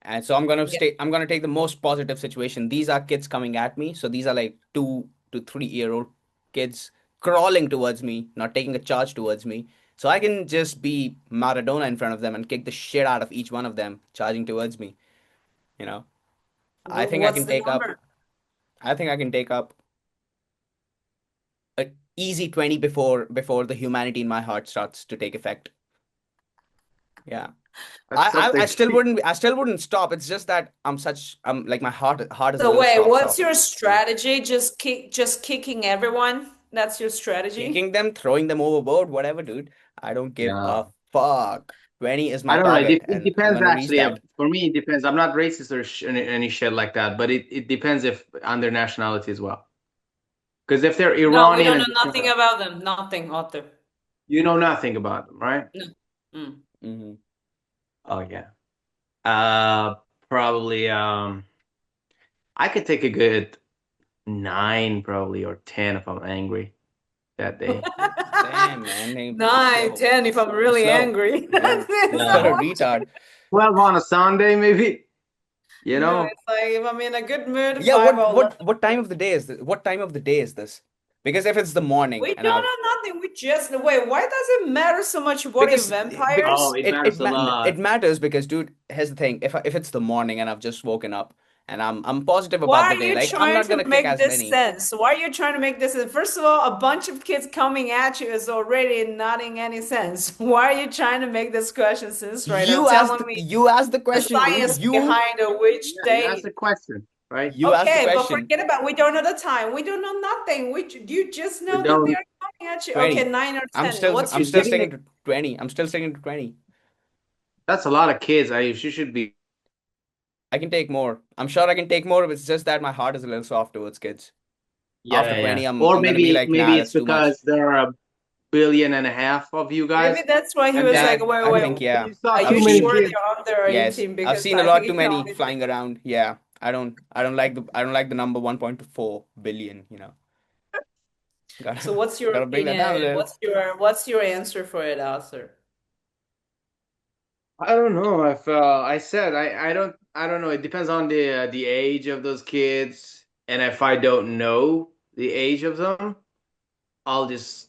And so I'm gonna take the most positive situation. These are kids coming at me, so these are like 2 to 3 year old kids crawling towards me, not taking a charge towards me. So I can just be Maradona in front of them and kick the shit out of each one of them charging towards me, you know. I think I What's can the take up number? I think I can take up a easy 20 before the humanity in my heart starts to take effect. Yeah. That's something. I still wouldn't stop. It's just that I'm like my heart is a So little wait, what's soft. your You know, strategy? Just kicking everyone? That's your strategy? kicking them, throwing them overboard, whatever, dude. I don't give Yeah. a fuck. 20 is I my don't know. target, It and I'm depends gonna reach actually. that. For me, it depends. I'm not racist or any shit like that, but it depends if on their nationality as well. Because if they're No, we Iranian don't and know nothing about them. Nothing, author. you know nothing about them, right? No. Mm. Hmm. Oh yeah. Uh, Probably. I could take a good 9, probably, or 10 if I'm angry that day. Damn, man, you're Nine, slow. 10 if I'm You're really slow. angry. You're Is Yeah. that you're a what? retard. 12 on a Sunday, maybe. You No, know. it's like if I'm in a good mood, Yeah, 5 or 11. what time of the day is this? What time of the day is this? Because if it's the morning We and don't I've know nothing. We just wait. Why does it matter so much? What are you, Oh, vampires? it matters a it lot. matters because, dude, here's the thing. If it's the morning and I've just woken up and I'm positive Why about the are day, you like I'm trying not to gonna kick make as this many. sense? Why are you trying to make this sense? First of all, a bunch of kids coming at you is already not in any sense. Why are you trying to make this question sense right now? Telling me You asked the the question, dude. science behind which You asked day. a question, right? You asked the Okay, but question. forget about we don't know the time. We don't know nothing. You just We know that they don't. are coming at you. Okay, 20. 9 or 10. What's I'm your You're still giving sticking it. to 20. I'm still sticking to 20. That's a lot of kids. You should be. I can take more. I'm sure I can take more, but it's just that my heart is a little soft towards kids. After Yeah, 20, yeah. Or I'm gonna be like, nah, maybe it's that's too much. because there are a billion and a half of you maybe guys, that's why he and was then like, wait, I wait, think, yeah. you saw are I've too you many seen sure kids. they're under Yes, 18? I've Because seen a I lot think too you can many only flying around. Yeah, I don't like the number 1.4 billion, you know. So Gotta what's your gotta bring that down a opinion? little. What's your answer for it, Arthur? I don't know. If I said I don't know. It depends on the age of those kids, and if I don't know the age of them, I'll just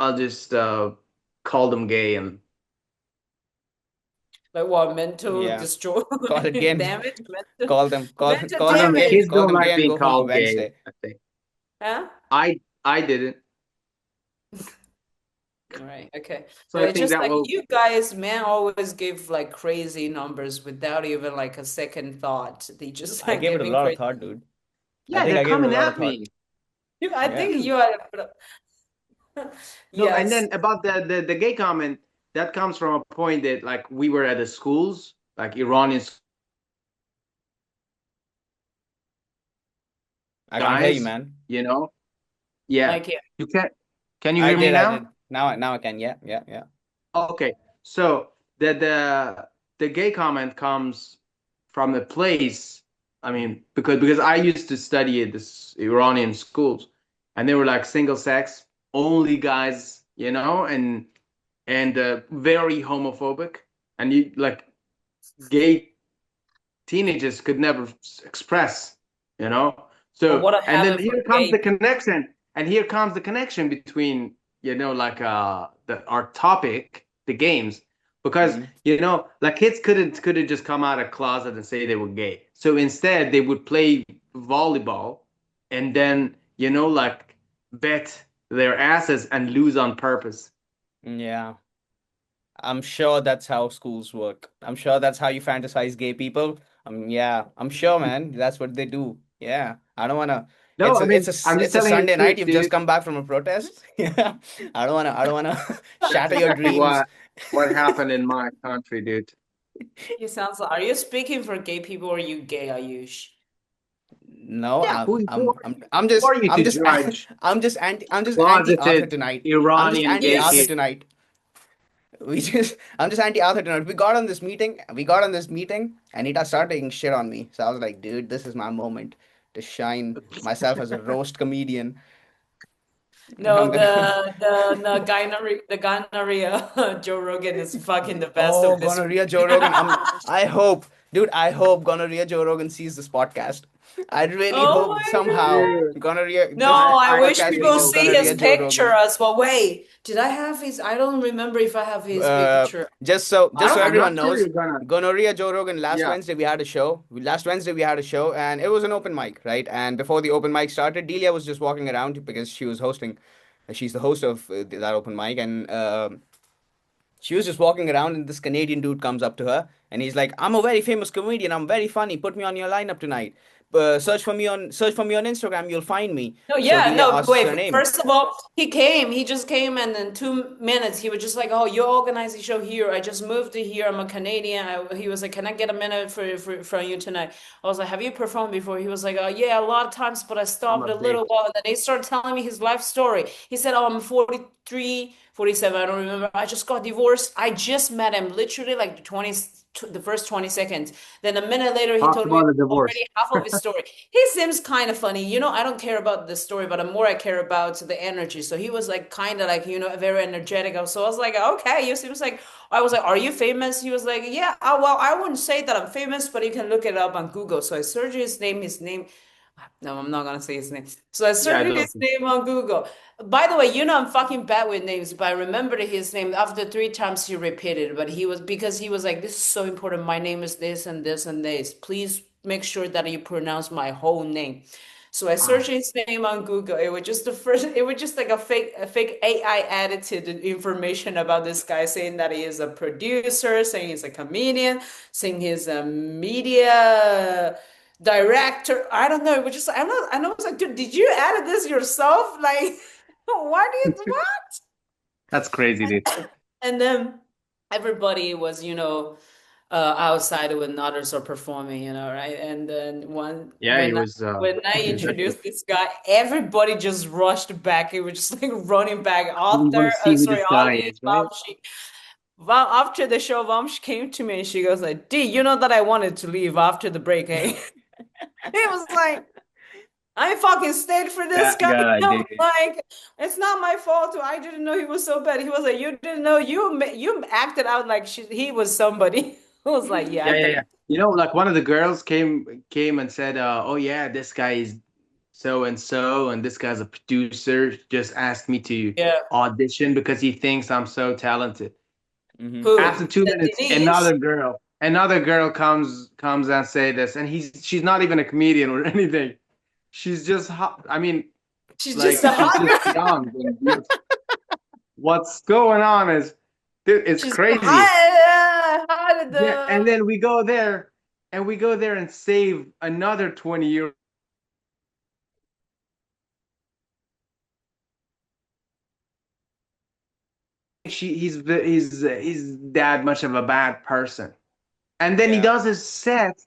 I'll just call them gay and Like what? Mental Yeah. destroy Call it gay and damage? Mental I don't know. Kids damage. call don't them like gay and being go home for called gay, Wednesday. I think. Huh? I didn't. All right, okay. So No, I it's think just that like will. you guys, man, always give like crazy numbers without even like a second thought. They just I like gave it a giving lot of crazy. thought, dude. I Yeah, think they're I gave it a coming lot of at thought. me. I Yeah. think Dude. you are. No, and Yes. then about the gay comment, that comes from a point that like we were at the schools, like Iranian I can't hear you, guys, man. you know? Yeah. Like, yeah. You can you hear me I now? did. Now I can. Yeah, yeah, yeah. Okay. So the gay comment comes from a place, I mean, because I used to study at this Iranian schools, and they were like single sex, only guys, and very homophobic, and you like gay teenagers could never express, you know. Well, So what a and then heaven for here comes gay the people. connection, and here comes the connection between like our topic, the games, because Hmm. like kids couldn't just come out of closet and say they were gay. So instead, they would play volleyball, and then like bet their asses and lose on purpose. Yeah. I'm sure that's how schools work. I'm sure that's how you fantasize gay people. Yeah, I'm sure, man. That's what they do. Yeah. I don't wanna. No, I mean, I'm just It's a telling you the Sunday night. truth, You've just dude. come back from a protest. Yeah. I don't wanna That's shatter your exactly dreams. what happened in my country, dude. You sounds like, are you speaking for gay people or are you gay, Ayush? No, Yeah, who are you I'm to just, judge I'm just anti-Arthur closeted tonight. I'm just Iranian gay anti-Arthur kids? tonight. I'm just anti-Arthur tonight. We got on this meeting. We got on this meeting, and he started taking shit on me. So I was like, dude, this is my moment to shine myself as a roast comedian. I'm No, gonna. the gonorrhea Joe Rogan is fucking the best Oh, of this gonorrhea week. Joe Rogan. I hope, dude. I hope gonorrhea Joe Rogan sees this podcast. I really Oh hope my somehow God. Dude, No, this I I wish podcast actually people reaches hope see so. his gonorrhea Joe picture Rogan. as well. Wait, did I have his? I don't remember if I have his Uh, picture. just so I'm everyone not sure knows, you're gonna. gonorrhea Joe Rogan. Yeah, Last Wednesday we had a show, and it was an open mic, right? And before the open mic started, Delia was just walking around because she was hosting. She's the host of that open mic, and she was just walking around, and this Canadian dude comes up to her, and he's like, "I'm a very famous comedian. I'm very funny. Put me on your lineup tonight. Search for me on Instagram. You'll find me." No, So yeah, Delia no, asks wait. her name. First of all, he just came, and in 2 minutes, he was just like, "Oh, you organize a show here. I just moved to here. I'm a Canadian." He was like, "Can I get a minute from you tonight?" I was like, "Have you performed before?" He was like, yeah, a lot of times, but I I'm stopped a a little bitch. while." And then he started telling me his life story. He said, "Oh, I'm 43, 47. I don't remember. I just got divorced. I just met him literally like the first 20 seconds. Then a minute later, he Talked told me about the divorce. already half of his story." He seems kind of funny. I don't care about the story, but the more I care about the energy. So he was like kind of like, very energetic. So I was like, okay, you seems like, I was like, are you famous? He was like, yeah, well, I wouldn't say that I'm famous, but you can look it up on Google. So I searched his name. No, I'm not gonna say his name. So I Yeah, I searched don't his think. name on Google. By the way, I'm fucking bad with names, but I remembered his name after 3 times he repeated. But because he was like, "This is so important. My name is this and this and this. Please make sure that you pronounce my whole name." So I Ah, searched his name on Google. It was just the first. It was just like a fake AI edited information about this guy, saying that he is a producer, saying he's a comedian, saying he's a media director. I don't know. It was just, I'm not, and I was like, dude, did you edit this yourself? Like, why do you what? that's crazy, dude. And then everybody was, outside when others are performing, right? And then Yeah, he was. when I He introduced this guy, everybody just rushed back. It was just like running back. didn't want to see who Sorry, this guy audience, is, right? after the show, Vamshi came to me and she goes like, "D, you know that I wanted to leave after the break, eh?" He was like, "I fucking stayed for this That guy." guy, I'm dude. like, "It's not my fault. I didn't know he was so bad." He was like, "You didn't know. You acted out like he was somebody." I was like, "Yeah, Yeah, I yeah, think." yeah. Like one of the girls came and said, "Oh yeah, this guy is so and so, and this guy's a producer. Just asked me to Yeah. audition because he thinks I'm so talented." Hmm. After Who? two The minutes, Denise. another girl comes and say this, and she's not even a comedian or anything. She's just, I mean, She's just like a she's just hugger. young and beautiful. What's going on is, dude, it's She's crazy. hi Yeah, and the then we go there and save another 20 years. He's that much of a bad person. And then he Yeah. does his set.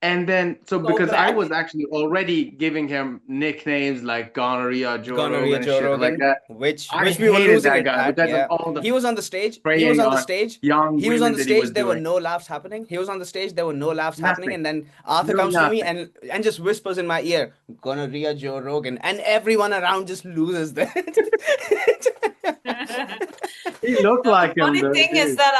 And then, so so because I bad. was actually already giving him nicknames like gonorrhea, Joe Gonorrhea Rogan, and Joe shit like Rogan, that, I which we were hated losing that it guy at. because of Yeah, all the he was on the stage. He was preying on the on stage. young He was on women the that he stage. was There were doing. no laughs happening. He was on the stage. There were no laughs happening. Nothing. And then Arthur No, comes to me nothing. and just whispers in my ear, "Gonorrhea Joe Rogan," and everyone around just loses that. He looked No, the like him funny though, thing is dude. that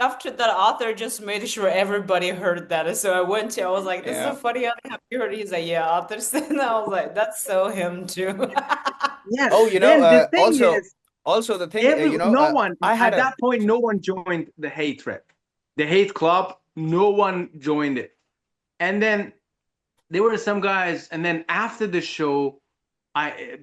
after that, author just made sure everybody heard that. So I was like, "This is so Yeah. funny. Have you heard?" He's like, "Yeah, author said." And I was like, "That's so him too." Yeah. Oh, Then the thing also, is, Also, the thing, No one I had at a that point, no one joined the hate thread, the hate club. No one joined it. And then there were some guys, and then after the show,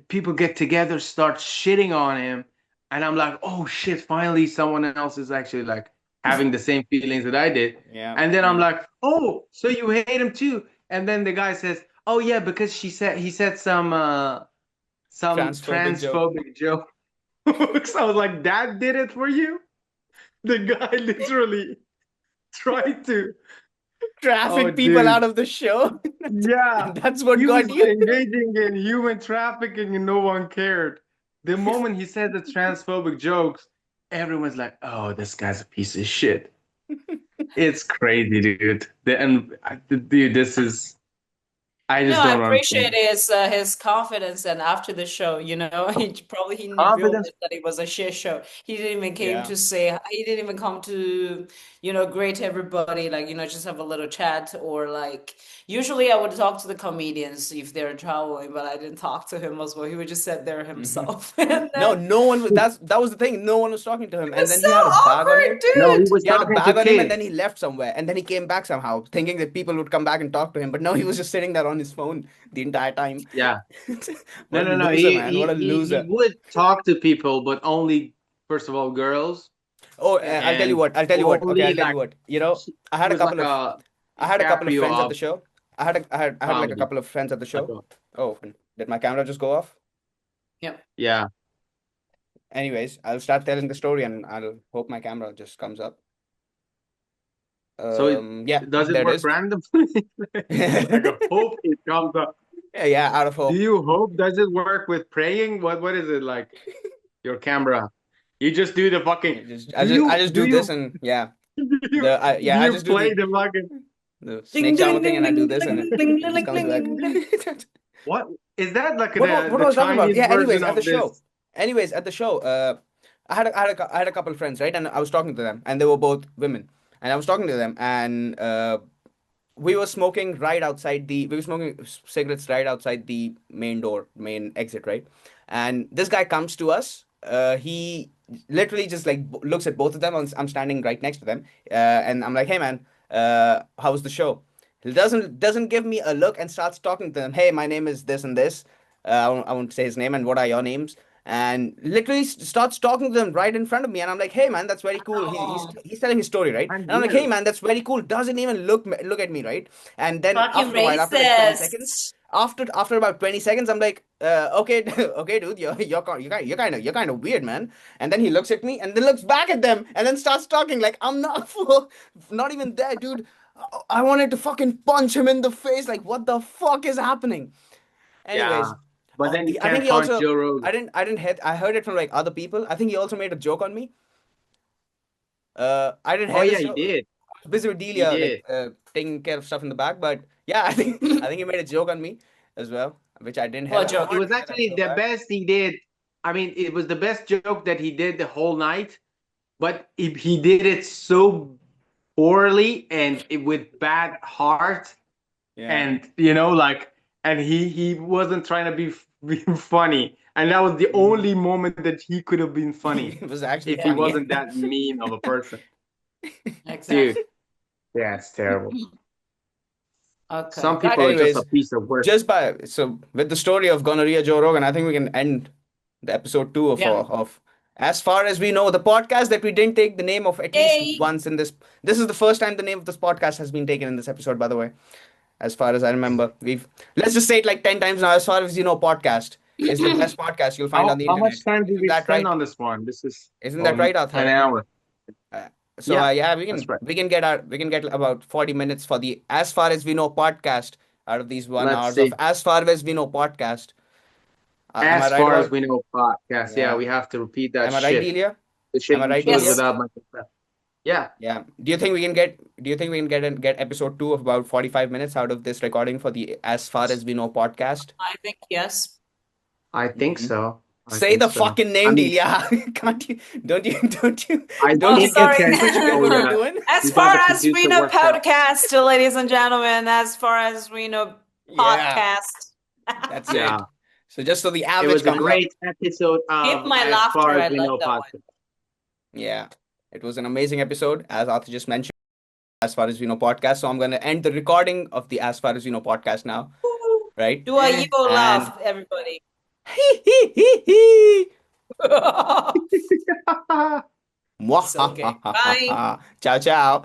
people get together, start shitting on him, and I'm like, oh shit, finally someone else is actually like having the same feelings that I did. yeah, And then I'm yeah. like, oh, so you hate him too? And then the guy says, oh yeah, because he said some Transphobic joke. transphobic joke. So I was like, that did it for you? The guy literally tried to. Oh, Traffic people dude. out of the show. Yeah. That's what He was got you. engaging in human trafficking and no one cared. The moment he said the transphobic jokes, everyone's like, oh, this guy's a piece of shit. It's crazy, dude. Dude, this is. I No, just I don't appreciate understand. his confidence, and after the show, he Confidence. realized that it was a shit show. He didn't even came Yeah. to say he didn't even come to greet everybody, like just have a little chat, or like usually I would talk to the comedians if they're traveling, but I didn't talk to him as well. He would just sit there Mhm. himself, and No, then no one was. That was the thing. No one was talking to him, it and was then so he had a bag on awkward, him. No, he dude. was He had a talking to bag on him, and kids. then he left somewhere, and then he came back somehow, thinking that people would come back and talk to him. But no, he was just sitting there on his phone the entire time. Yeah. No, What a no, no. loser, man! What a He loser. would talk to people, but only first of all girls, Oh, Yeah. I'll tell you and what. I'll tell you what. Okay, only I'll tell you like what. I he had a was like couple of a I had a couple of DiCaprio friends at the of show. I had like a comedy. couple of friends at the I show. thought. Oh, did my camera just go off? Yep. Yeah. Anyways, I'll start telling the story and I'll hope my camera just comes up. So Yeah, does it there it work is. randomly? Like a hope it comes up. Yeah, yeah, out of Do hope. you hope? Does it work with praying? What is it like? Your camera. You just do the fucking. I just do this and yeah. Do I you just do play the fucking the Ding snake ding charmer thing ding and I do ding this and ding ding it just ding comes back. ding ding. what is that like What the was I talking about? Chinese Yeah, version of this? anyways, at the show, I had a couple of friends, right? And I was talking to them and they were both women. And I was talking to them and we were smoking cigarettes right outside the main exit, right? And this guy comes to us. He literally just like looks at both of them. I'm standing right next to them, and I'm like, "Hey, man, how was the show?" He doesn't give me a look and starts talking to them. Hey, my name is this and this. I won't say his name. And what are your names? And literally starts talking to them right in front of me. And I'm like, hey, man, that's very cool. Oh, He's telling his story, right? And And I'm like, hey, weird. man, that's very cool. Doesn't even look at me, right? And then fucking after a while, after like 20 seconds, racist. after about 20 seconds, I'm like, okay, okay, dude, you're kind of weird, man. And then he looks at me and then looks back at them and then starts talking like I'm not not even there, dude. I wanted to fucking punch him in the face. Like, what the fuck is happening? Anyways, Yeah. But then you I think can't he punch also Joe Rogan. I heard it from like other people. I think he also made a joke on me. I didn't Oh hear the yeah, he show. did. I was busy with He Delia, like did. taking care of stuff in the back. But yeah, I think he made a joke on me as well, which I didn't hear. What I joke? It wanted was to hear that actually so the bad. best he did. I mean, it was the best joke that he did the whole night, but he did it so poorly and with bad heart, Yeah, and like, and he wasn't trying to be funny, and that was the Mhm. only moment that he could have been funny It was actually if he Yeah, funny. wasn't that mean of a person. exactly. Dude, yeah, it's terrible. Okay, Some got people are you. just a Anyways, piece of work. with the story of gonorrhea Joe Rogan, I think we can end the episode 2 Yeah. of as far as we know, the podcast that we didn't take the name of at least Yay. once in this. This is the first time the name of this podcast has been taken in this episode, by the way. As far as I remember, we've let's just say it like 10 times now. As far as you know, podcast is the best podcast you'll find on the How much internet. time did Isn't we that spend right? on this one? This is Isn't that right, an Arthur? hour. Uh, so Yeah, yeah, that's right. we can get about 40 minutes for the as far as we know podcast out of these 1 hours Let's of see. as far as we know podcast. Am I As right far as about? we know, podcast. Yeah, Yeah. we have to repeat that Am I right, shit. Delia? The Am shit I you right, chose Delia? Yes. without my consent. Yeah. Yeah. Do you think we can get episode 2 of about 45 minutes out of this recording for the as far as we know podcast? I think yes. I think Mhm. so. I Say think the so. fucking I name, mean, Delia. Can't you? I Don't Oh, you think get you sorry. to can do what you say were that doing? As we got far the as we producer know, worked out. podcast, ladies and gentlemen, as far as we know, Yeah, podcast. that's Yeah. it. So just so the It average was a comes up. great episode Keep of my As laughter. Far I as We like Know that one. podcast. Yeah, it was an amazing episode, as Arthur just mentioned, As Far as We Know podcast. So I'm going to end the recording of the As Far as We Know podcast now, right? Do a Eh. Evo And laugh, everybody. Mwah, So okay. Bye. ciao, ciao.